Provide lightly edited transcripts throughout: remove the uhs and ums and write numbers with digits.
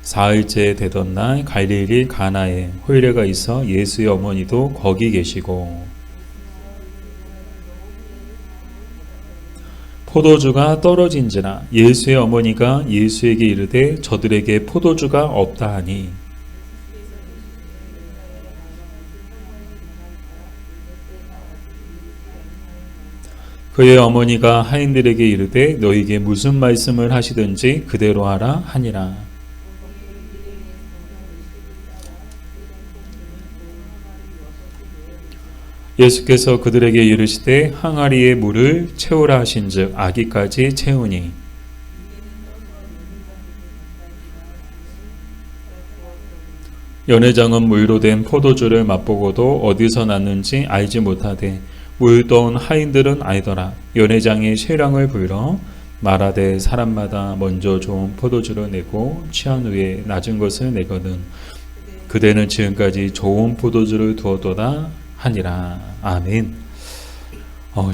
사흘째 되던 날 갈릴리 가나에 호이례가 있어 예수의 어머니도 거기 계시고 포도주가 떨어진지라 예수의 어머니가 예수에게 이르되 저들에게 포도주가 없다 하니 그의 어머니가 하인들에게 이르되 너희에게 무슨 말씀을 하시든지 그대로 하라 하니라. 예수께서 그들에게 이르시되 항아리에 물을 채우라 하신즉 아기까지 채우니 연회장은 물로 된 포도주를 맛보고도 어디서 났는지 알지 못하되 물던 하인들은 알더라. 연회장이 쇠랑을 불러 말하되 사람마다 먼저 좋은 포도주를 내고 취한 후에 낮은 것을 내거든 그대는 지금까지 좋은 포도주를 두었도다 하니라. 아멘.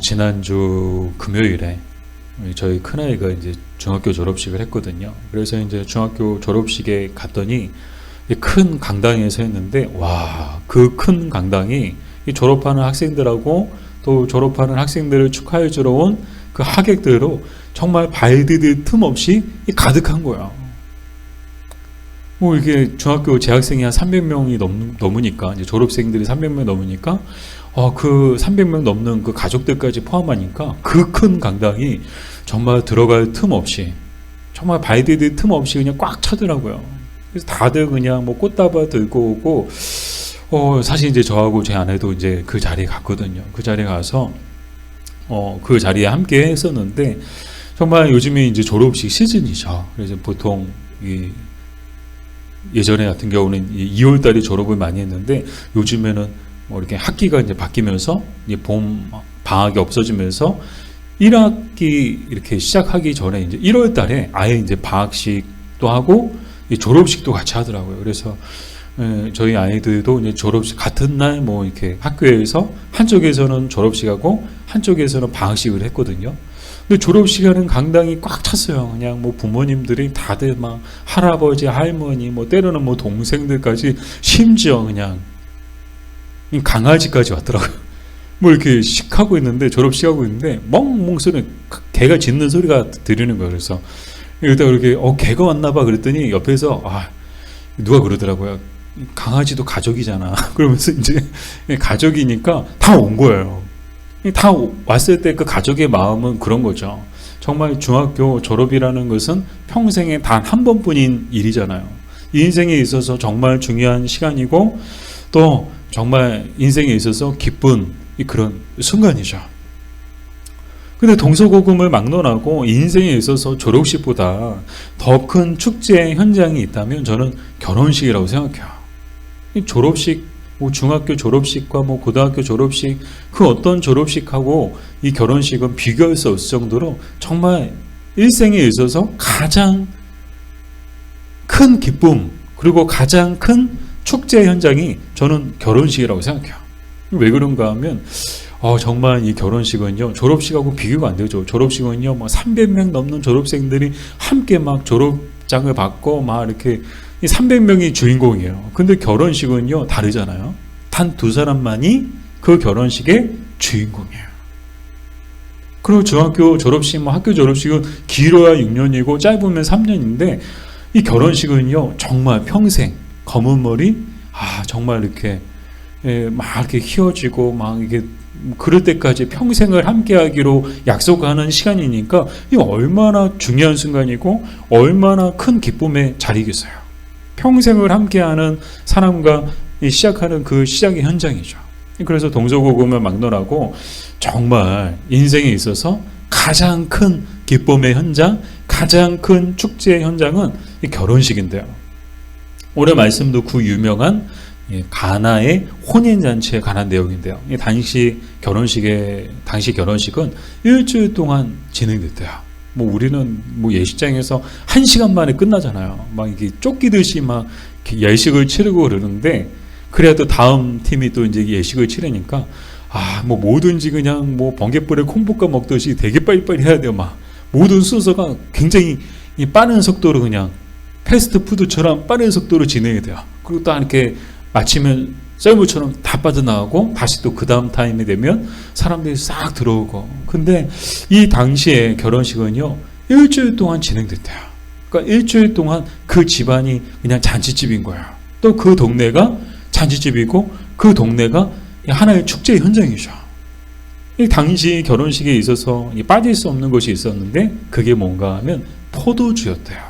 지난주 금요일에 저희 큰아이가 이제 중학교 졸업식을 했거든요. 그래서 이제 중학교 졸업식에 갔더니 큰 강당에서 했는데 와, 그 큰 강당이 졸업하는 학생들하고 또 졸업하는 학생들을 축하해 주러 온 그 하객들로 정말 발 디딜 틈 없이 가득한 거야. 뭐 이게 중학교 재학생이 한 300명이 넘으니까 이제 졸업생들이 300명 넘으니까 그 300명 넘는 그 가족들까지 포함하니까 그 큰 강당이 정말 들어갈 틈 없이 정말 발 디딜 틈 없이 그냥 꽉 차더라고요. 그래서 다들 그냥 뭐 꽃다발 들고 오고 사실 이제 저하고 제 아내도 이제 그 자리에 갔거든요. 그 자리에 가서 그 자리에 함께 했었는데 정말 요즘에 이제 졸업식 시즌이죠. 그래서 보통 예전에 같은 경우는 2월 달에 졸업을 많이 했는데 요즘에는 뭐 이렇게 학기가 이제 바뀌면서 이제 봄 방학이 없어지면서 1학기 이렇게 시작하기 전에 이제 1월 달에 아예 이제 방학식도 하고 졸업식도 같이 하더라고요. 그래서 저희 아이들도 이제 졸업식 같은 날 뭐 이렇게 학교에서 한쪽에서는 졸업식하고 한쪽에서는 방학식을 했거든요. 근데 졸업식 하는 강당이 꽉 찼어요. 그냥 뭐 부모님들이 다들 막 할아버지, 할머니, 뭐 때로는 뭐 동생들까지 심지어 그냥 강아지까지 왔더라고요. 뭐 이렇게 식하고 있는데 졸업식 하고 있는데 멍멍 소리, 개가 짖는 소리가 들리는 거예요. 그래서 이러다가 이렇게 개가 왔나 봐 그랬더니 옆에서 누가 그러더라고요. 강아지도 가족이잖아. 그러면서 이제 가족이니까 다 온 거예요. 다 왔을 때 그 가족의 마음은 그런 거죠. 정말 중학교 졸업이라는 것은 평생에 단 한 번뿐인 일이잖아요. 이 인생에 있어서 정말 중요한 시간이고 또 정말 인생에 있어서 기쁜 그런 순간이죠. 근데 동서고금을 막론하고 인생에 있어서 졸업식보다 더 큰 축제 현장이 있다면 저는 결혼식이라고 생각해요. 이 졸업식, 뭐 중학교 졸업식과 뭐 고등학교 졸업식, 그 어떤 졸업식하고 이 결혼식은 비교할 수 없을 정도로 정말 일생에 있어서 가장 큰 기쁨 그리고 가장 큰 축제 현장이 저는 결혼식이라고 생각해요. 왜 그런가 하면 정말 이 결혼식은요 졸업식하고 비교가 안 되죠. 졸업식은요 막 300명 넘는 졸업생들이 함께 막 졸업장을 받고 막 이렇게 300명이 주인공이에요. 근데 결혼식은요 다르잖아요. 단 두 사람만이 그 결혼식의 주인공이에요. 그리고 중학교 졸업식, 뭐 학교 졸업식은 길어야 6년이고 짧으면 3년인데 이 결혼식은요 정말 평생 검은 머리 정말 이렇게 막 이렇게 휘어지고 막 이게 그럴 때까지 평생을 함께하기로 약속하는 시간이니까 이 얼마나 중요한 순간이고 얼마나 큰 기쁨의 자리겠어요. 평생을 함께하는 사람과 시작하는 그 시작의 현장이죠. 그래서 동서고금을 막론하고 정말 인생에 있어서 가장 큰 기쁨의 현장, 가장 큰 축제의 현장은 이 결혼식인데요. 오늘 말씀도 그 유명한 가나의 혼인잔치에 관한 내용인데요. 당시 결혼식은 일주일 동안 진행됐대요. 뭐 우리는 뭐 예식장에서 1시간 만에 끝나잖아요. 막 이게 쫓기듯이 막 예식을 치르고 그러는데 그래야 또 다음 팀이 또 이제 예식을 치르니까 뭐 뭐든지 그냥 뭐 번갯불에 콩볶아 먹듯이 되게 빨리빨리 해야 돼요. 막 모든 순서가 굉장히 빠른 속도로 그냥 패스트푸드처럼 빠른 속도로 진행이 돼요. 그리고 딱 이렇게 마치면 썰물처럼 다 빠져나가고 다시 또 그 다음 타임이 되면 사람들이 싹 들어오고. 근데 이 당시에 결혼식은요, 일주일 동안 진행됐대요. 그러니까 일주일 동안 그 집안이 그냥 잔치집인 거야. 또 그 동네가 잔치집이고 그 동네가 하나의 축제 현장이죠. 이 당시 결혼식에 있어서 빠질 수 없는 것이 있었는데 그게 뭔가 하면 포도주였대요.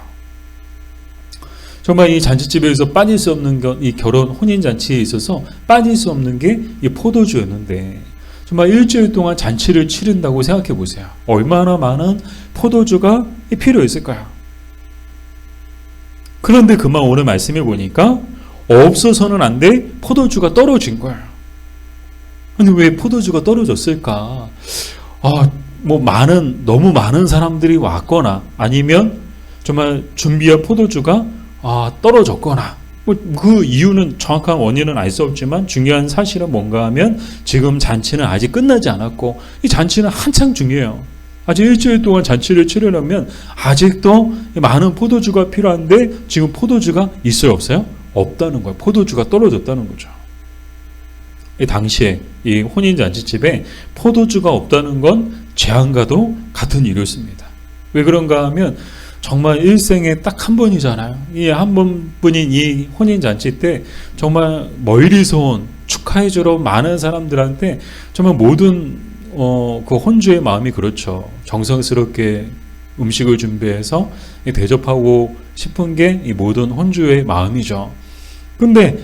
정말 이 잔치집에서 빠질 수 없는 것, 이 결혼 혼인 잔치에 있어서 빠질 수 없는 게 이 포도주였는데, 정말 일주일 동안 잔치를 치른다고 생각해 보세요. 얼마나 많은 포도주가 필요했을까요? 그런데 그만 오늘 말씀해 보니까 없어서는 안 돼 포도주가 떨어진 거예요. 근데 왜 포도주가 떨어졌을까? 너무 많은 사람들이 왔거나 아니면 정말 준비한 포도주가 떨어졌거나, 그 이유는 정확한 원인은 알 수 없지만 중요한 사실은 뭔가 하면 지금 잔치는 아직 끝나지 않았고 이 잔치는 한창 중요해요. 아직 일주일 동안 잔치를 치르려면 아직도 많은 포도주가 필요한데 지금 포도주가 있어요, 없어요? 없다는 거예요. 포도주가 떨어졌다는 거죠. 이 당시에 이 혼인 잔치집에 포도주가 없다는 건 재앙과도 같은 일이었습니다. 왜 그런가 하면 정말 일생에 딱 한 번이잖아요. 이 한 번뿐인 이 혼인 잔치 때 정말 멀리서 온 축하해주러 많은 사람들한테 정말 모든 그 혼주의 마음이 그렇죠. 정성스럽게 음식을 준비해서 대접하고 싶은 게 이 모든 혼주의 마음이죠. 근데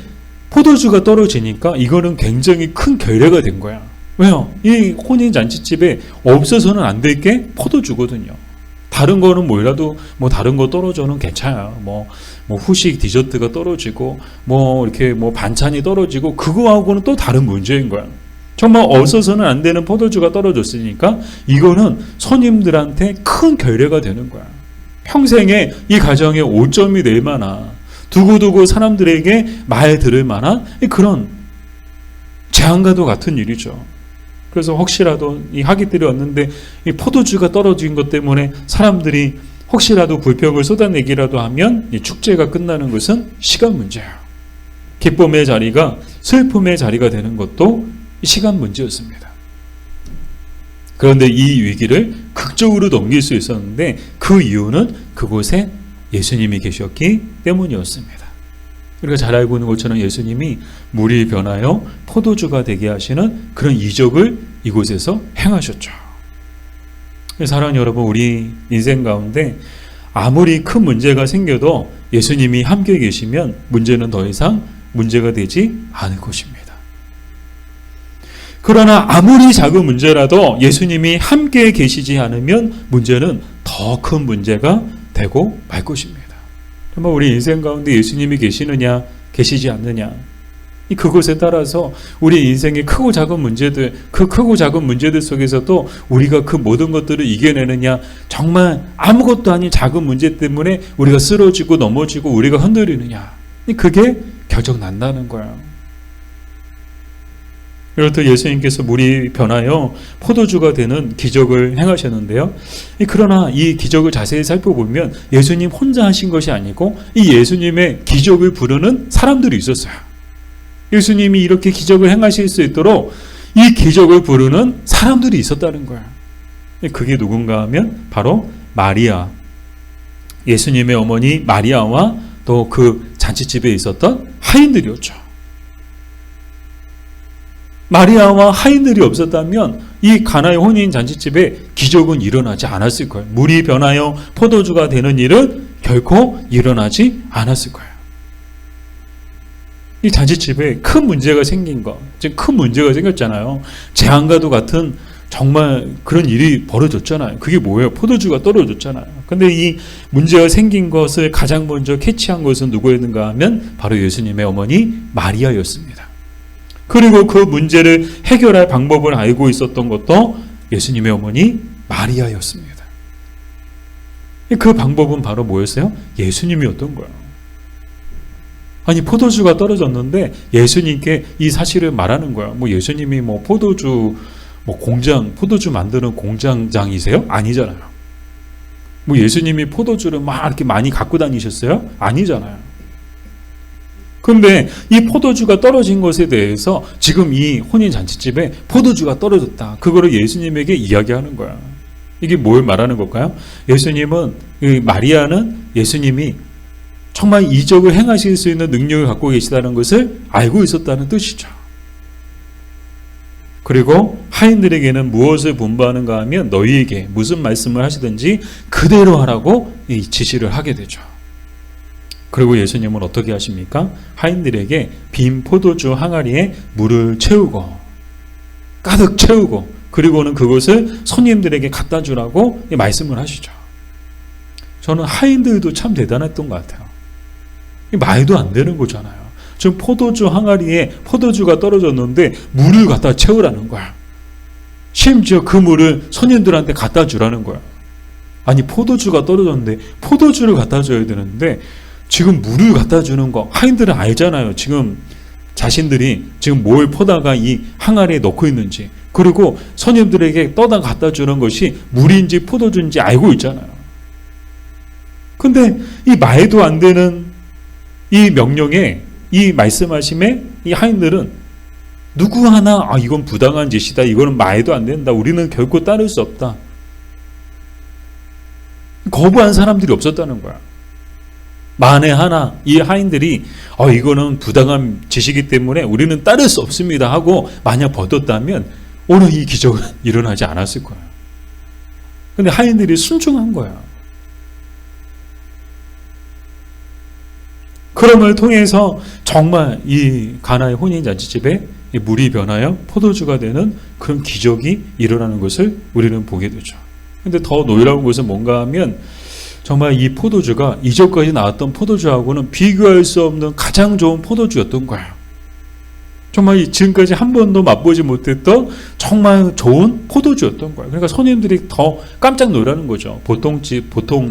포도주가 떨어지니까 이거는 굉장히 큰 결례가 된 거야. 왜요? 이 혼인 잔치집에 없어서는 안 될 게 포도주거든요. 다른 거는 뭐라도 다른 거 떨어져는 괜찮아요. 후식 디저트가 떨어지고 이렇게 반찬이 떨어지고 그거하고는 또 다른 문제인 거야. 정말 없어서는 안 되는 포도주가 떨어졌으니까 이거는 손님들한테 큰 결례가 되는 거야. 평생에 이 가정에 오점이 될 만한, 두고두고 사람들에게 말 들을 만한 그런 재앙과도 같은 일이죠. 그래서 혹시라도 이 학위들이 왔는데 이 포도주가 떨어진 것 때문에 사람들이 혹시라도 불평을 쏟아내기라도 하면 이 축제가 끝나는 것은 시간 문제예요. 기쁨의 자리가 슬픔의 자리가 되는 것도 시간 문제였습니다. 그런데 이 위기를 극적으로 넘길 수 있었는데 그 이유는 그곳에 예수님이 계셨기 때문이었습니다. 우리가 잘 알고 있는 것처럼 예수님이 물이 변하여 포도주가 되게 하시는 그런 이적을 이곳에서 행하셨죠. 사랑하는 여러분, 우리 인생 가운데 아무리 큰 문제가 생겨도 예수님이 함께 계시면 문제는 더 이상 문제가 되지 않을 것입니다. 그러나 아무리 작은 문제라도 예수님이 함께 계시지 않으면 문제는 더 큰 문제가 되고 말 것입니다. 정말 우리 인생 가운데 예수님이 계시느냐 계시지 않느냐, 그것에 따라서 우리 인생의 크고 작은 문제들, 그 크고 작은 문제들 속에서도 우리가 그 모든 것들을 이겨내느냐, 정말 아무것도 아닌 작은 문제 때문에 우리가 쓰러지고 넘어지고 우리가 흔들리느냐, 그게 결정난다는 거예요. 이렇듯 예수님께서 물이 변하여 포도주가 되는 기적을 행하셨는데요. 그러나 이 기적을 자세히 살펴보면 예수님 혼자 하신 것이 아니고 이 예수님의 기적을 부르는 사람들이 있었어요. 예수님이 이렇게 기적을 행하실 수 있도록 이 기적을 부르는 사람들이 있었다는 거예요. 그게 누군가 하면 바로 마리아, 예수님의 어머니 마리아와 또 그 잔치집에 있었던 하인들이었죠. 마리아와 하인들이 없었다면 이 가나의 혼인 잔치집에 기적은 일어나지 않았을 거예요. 물이 변하여 포도주가 되는 일은 결코 일어나지 않았을 거예요. 이 잔치집에 큰 문제가 생긴 거, 즉 큰 문제가 생겼잖아요. 재앙과도 같은 정말 그런 일이 벌어졌잖아요. 그게 뭐예요? 포도주가 떨어졌잖아요. 근데 이 문제가 생긴 것을 가장 먼저 캐치한 것은 누구였는가 하면 바로 예수님의 어머니 마리아였습니다. 그리고 그 문제를 해결할 방법을 알고 있었던 것도 예수님의 어머니 마리아였습니다. 그 방법은 바로 뭐였어요? 예수님이었던 거예요. 아니, 포도주가 떨어졌는데 예수님께 이 사실을 말하는 거예요. 예수님이 포도주 공장, 포도주 만드는 공장장이세요? 아니잖아요. 뭐 예수님이 포도주를 막 이렇게 많이 갖고 다니셨어요? 아니잖아요. 근데 이 포도주가 떨어진 것에 대해서 지금 이 혼인잔치집에 포도주가 떨어졌다. 그거를 예수님에게 이야기하는 거야. 이게 뭘 말하는 걸까요? 예수님은, 마리아는 예수님이 정말 이적을 행하실 수 있는 능력을 갖고 계시다는 것을 알고 있었다는 뜻이죠. 그리고 하인들에게는 무엇을 분부하는가 하면 너희에게 무슨 말씀을 하시든지 그대로 하라고 지시를 하게 되죠. 그리고 예수님은 어떻게 하십니까? 하인들에게 빈 포도주 항아리에 물을 채우고 가득 채우고 그리고는 그것을 손님들에게 갖다 주라고 말씀을 하시죠. 저는 하인들도 참 대단했던 것 같아요. 말도 안 되는 거잖아요. 지금 포도주 항아리에 포도주가 떨어졌는데 물을 갖다 채우라는 거야. 심지어 그 물을 손님들한테 갖다 주라는 거야. 아니 포도주가 떨어졌는데 포도주를 갖다 줘야 되는데 지금 물을 갖다 주는 거 하인들은 알잖아요. 지금 자신들이 지금 뭘 퍼다가 이 항아리에 넣고 있는지 그리고 손님들에게 떠다 갖다 주는 것이 물인지 포도주인지 알고 있잖아요. 근데 이 말도 안 되는 이 명령에 이 말씀하심에 이 하인들은 누구 하나 이건 부당한 짓이다. 이거는 말도 안 된다. 우리는 결코 따를 수 없다. 거부한 사람들이 없었다는 거야. 만에 하나 이 하인들이 이거는 부당한 짓이기 때문에 우리는 따를 수 없습니다 하고 만약 버텼다면 오늘 이 기적은 일어나지 않았을 거예요. 근데 하인들이 순종한 거야. 그럼을 통해서 정말 이 가나의 혼인잔치집에 물이 변하여 포도주가 되는 그런 기적이 일어나는 것을 우리는 보게 되죠. 근데 더 놀라운 것은 뭔가 하면 정말 이 포도주가 이전까지 나왔던 포도주하고는 비교할 수 없는 가장 좋은 포도주였던 거예요. 정말 지금까지 한 번도 맛보지 못했던 정말 좋은 포도주였던 거예요. 그러니까 손님들이 더 깜짝 놀라는 거죠. 보통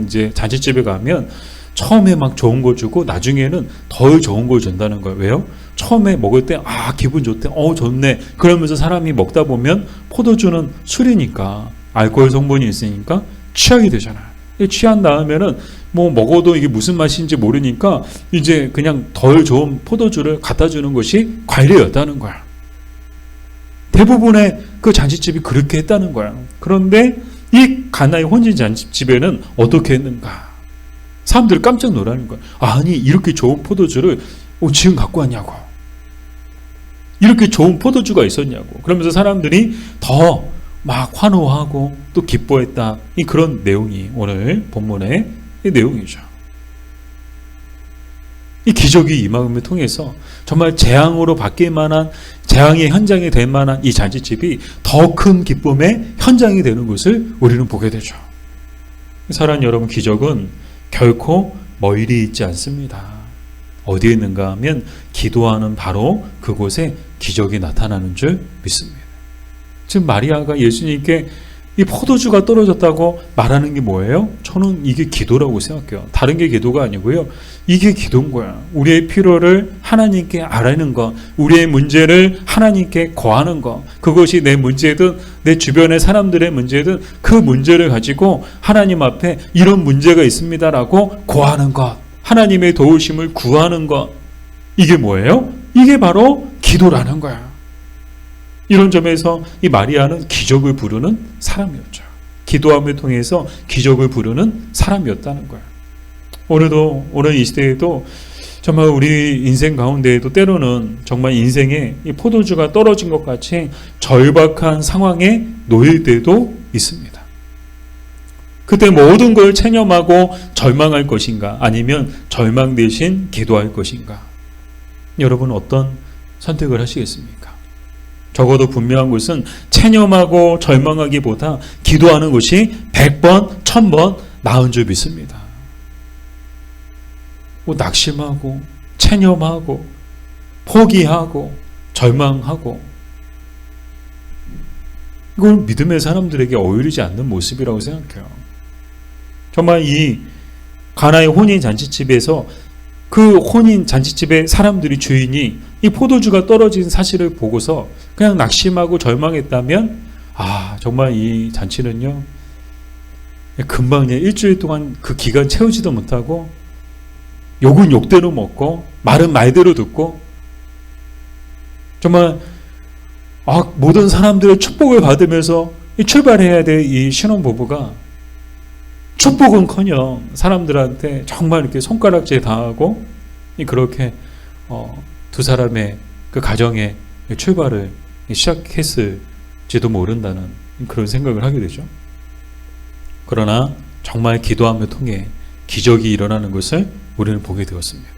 이제 잔치집에 가면 처음에 막 좋은 거 주고 나중에는 덜 좋은 걸 준다는 거예요. 왜요? 처음에 먹을 때 기분 좋대. 좋네. 그러면서 사람이 먹다 보면 포도주는 술이니까 알코올 성분이 있으니까 취하게 되잖아요. 취한 다음에는 뭐 먹어도 이게 무슨 맛인지 모르니까 이제 그냥 덜 좋은 포도주를 갖다 주는 것이 관례였다는 거야. 대부분의 그 잔치집이 그렇게 했다는 거야. 그런데 이 가나의 혼인 잔치집에는 어떻게 했는가? 사람들이 깜짝 놀라는 거야. 아니 이렇게 좋은 포도주를 지금 갖고 왔냐고. 이렇게 좋은 포도주가 있었냐고. 그러면서 사람들이 더 막 환호하고 또 기뻐했다. 이 그런 내용이 오늘 본문의 이 내용이죠. 이 기적이 임함을 통해서 정말 재앙으로 바뀔 만한 재앙의 현장이 될 만한 이 잔치집이 더 큰 기쁨의 현장이 되는 것을 우리는 보게 되죠. 사랑하는 여러분, 기적은 결코 멀리 있지 않습니다. 어디에 있는가 하면 기도하는 바로 그곳에 기적이 나타나는 줄 믿습니다. 지금 마리아가 예수님께 이 포도주가 떨어졌다고 말하는 게 뭐예요? 저는 이게 기도라고 생각해요. 다른 게 기도가 아니고요. 이게 기도인 거야. 우리의 필요를 하나님께 아뢰는 것, 우리의 문제를 하나님께 거하는 것, 그것이 내 문제든 내 주변의 사람들의 문제든 그 문제를 가지고 하나님 앞에 이런 문제가 있습니다라고 고하는 것, 하나님의 도우심을 구하는 것, 이게 뭐예요? 이게 바로 기도라는 거야. 이런 점에서 이 마리아는 기적을 부르는 사람이었죠. 기도함을 통해서 기적을 부르는 사람이었다는 거예요. 오늘 이 시대에도 정말 우리 인생 가운데에도 때로는 정말 인생에 이 포도주가 떨어진 것 같이 절박한 상황에 놓일 때도 있습니다. 그때 모든 걸 체념하고 절망할 것인가, 아니면 절망 대신 기도할 것인가? 여러분 어떤 선택을 하시겠습니까? 적어도 분명한 것은 체념하고 절망하기보다 기도하는 것이 100번, 1000번 나은 줄 믿습니다. 낙심하고 체념하고 포기하고 절망하고, 이건 믿음의 사람들에게 어울리지 않는 모습이라고 생각해요. 정말 이 가나의 혼인 잔치집에서 그 혼인 잔치집의 사람들이, 주인이 이 포도주가 떨어진 사실을 보고서 그냥 낙심하고 절망했다면 정말 이 잔치는요 금방 일주일 동안 그 기간 채우지도 못하고 욕은 욕대로 먹고 말은 말대로 듣고 정말 모든 사람들의 축복을 받으면서 출발해야 될 이 신혼부부가 축복은커녕 사람들한테 정말 이렇게 손가락질 당하고 그렇게 두 사람의 그 가정의 출발을 시작했을지도 모른다는 그런 생각을 하게 되죠. 그러나 정말 기도함을 통해 기적이 일어나는 것을 우리는 보게 되었습니다.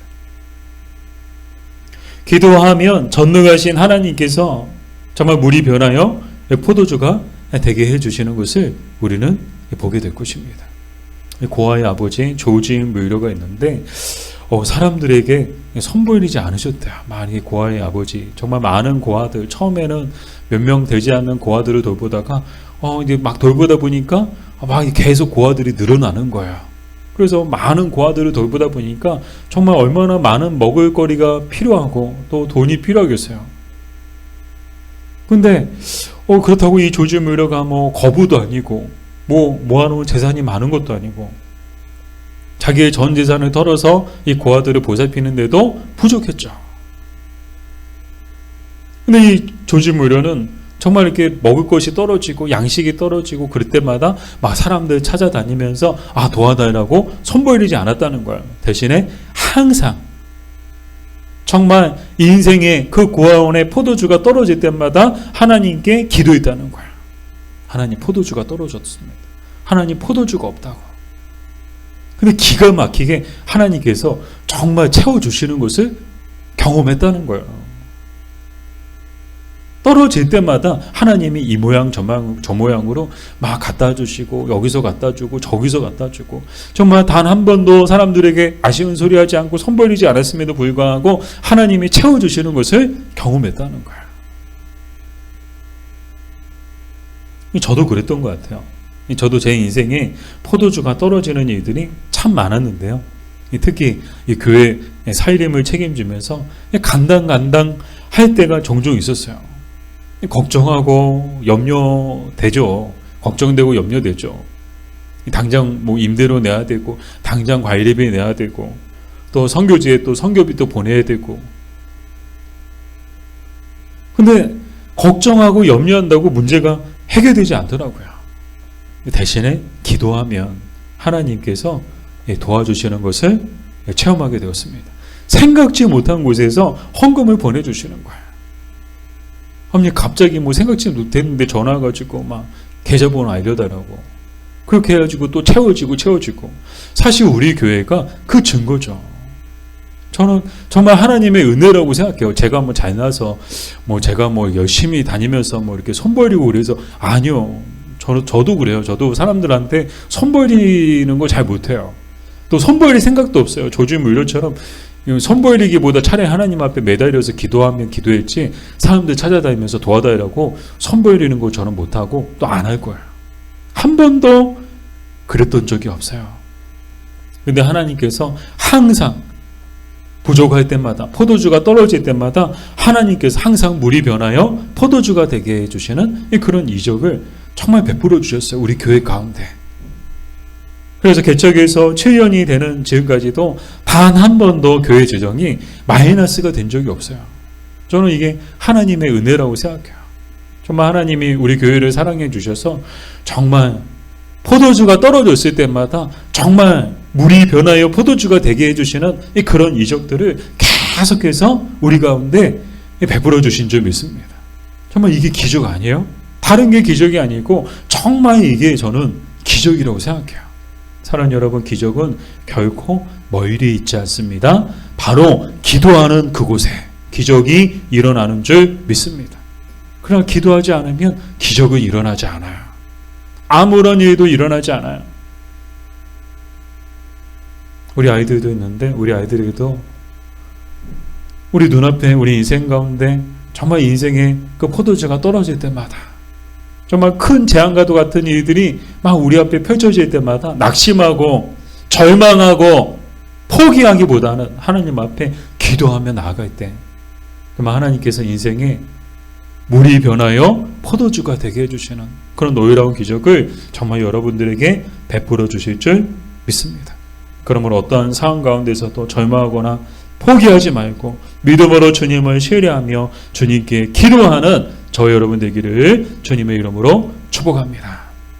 기도하면 전능하신 하나님께서 정말 물이 변하여 포도주가 되게 해주시는 것을 우리는 보게 될 것입니다. 고아의 아버지 조지 뮬러가 있는데 사람들에게 선보이지 않으셨대요. 많이 고아의 아버지 정말 많은 고아들 처음에는 몇 명 되지 않는 고아들을 돌보다가 이제 막 돌보다 보니까 막 계속 고아들이 늘어나는 거예요. 그래서 많은 고아들을 돌보다 보니까 정말 얼마나 많은 먹을거리가 필요하고 또 돈이 필요하겠어요. 근데 그렇다고 이 조지 뮬러가 뭐 거부도 아니고 모아놓은 재산이 많은 것도 아니고 자기의 전 재산을 털어서 이 고아들을 보살피는데도 부족했죠. 근데 이 조지 뮬러는 정말 이렇게 먹을 것이 떨어지고 양식이 떨어지고 그럴 때마다 막 사람들 찾아다니면서 도와달라고 손보이지 않았다는 거예요. 대신에 항상 정말 인생의 그 고아원의 포도주가 떨어질 때마다 하나님께 기도했다는 거예요. 하나님 포도주가 떨어졌습니다. 하나님 포도주가 없다고. 근데 기가 막히게 하나님께서 정말 채워주시는 것을 경험했다는 거예요. 떨어질 때마다 하나님이 이 모양 저 모양으로 막 갖다 주시고 여기서 갖다 주고 저기서 갖다 주고 정말 단 한 번도 사람들에게 아쉬운 소리 하지 않고 손벌리지 않았음에도 불구하고 하나님이 채워주시는 것을 경험했다는 거예요. 저도 그랬던 것 같아요. 저도 제 인생에 포도주가 떨어지는 일들이 참 많았는데요. 특히 이 교회 살림을 책임지면서 간당 할 때가 종종 있었어요. 걱정하고 염려되죠. 걱정되고 염려되죠. 당장 뭐 임대료 내야 되고 당장 관리비 내야 되고 또 선교지에 또 선교비 또 보내야 되고. 근데 걱정하고 염려한다고 문제가 해결되지 않더라고요. 대신에 기도하면 하나님께서 도와주시는 것을 체험하게 되었습니다. 생각지 못한 곳에서 헌금을 보내주시는 거예요. 갑자기 뭐 생각지 못했는데 전화 와가지고 막 계좌번호 알려달라고. 그렇게 해가지고 또 채워지고. 사실 우리 교회가 그 증거죠. 저는 정말 하나님의 은혜라고 생각해요. 제가 뭐 잘나서 제가 열심히 다니면서 이렇게 손벌리고 그래서 아니요. 저도 그래요. 저도 사람들한테 손벌리는 거 잘 못해요. 또 손벌릴 생각도 없어요. 조지 뮬러처럼 손벌리기보다 차라리 하나님 앞에 매달려서 기도하면 기도했지 사람들 찾아다니면서 도와달라고 손벌리는 거 저는 못하고 또 안 할 거예요. 한 번도 그랬던 적이 없어요. 근데 하나님께서 항상 부족할 때마다 포도주가 떨어질 때마다 하나님께서 항상 물이 변하여 포도주가 되게 해주시는 그런 이적을 정말 베풀어 주셨어요. 우리 교회 가운데. 그래서 개척에서 7년이 되는 지금까지도 단 한 번도 교회 재정이 마이너스가 된 적이 없어요. 저는 이게 하나님의 은혜라고 생각해요. 정말 하나님이 우리 교회를 사랑해 주셔서 정말 포도주가 떨어졌을 때마다 정말 물이 변하여 포도주가 되게 해주시는 그런 이적들을 계속해서 우리 가운데 베풀어 주신 줄 믿습니다. 정말 이게 기적 아니에요? 다른 게 기적이 아니고 정말 이게 저는 기적이라고 생각해요. 사랑하는 여러분, 기적은 결코 멀리 있지 않습니다. 바로 기도하는 그곳에 기적이 일어나는 줄 믿습니다. 그러나 기도하지 않으면 기적은 일어나지 않아요. 아무런 일도 일어나지 않아요. 우리 아이들도 있는데 우리 아이들에게도 우리 눈앞에 우리 인생 가운데 정말 인생의 그 포도주가 떨어질 때마다 정말 큰 재앙과도 같은 일들이 막 우리 앞에 펼쳐질 때마다 낙심하고 절망하고 포기하기보다는 하나님 앞에 기도하며 나아갈 때 그러면 하나님께서 인생에 물이 변하여 포도주가 되게 해주시는 그런 놀라운 기적을 정말 여러분들에게 베풀어 주실 줄 믿습니다. 그러므로 어떠한 상황 가운데서도 절망하거나 포기하지 말고 믿음으로 주님을 신뢰하며 주님께 기도하는 저 여러분 되기를 주님의 이름으로 축복합니다.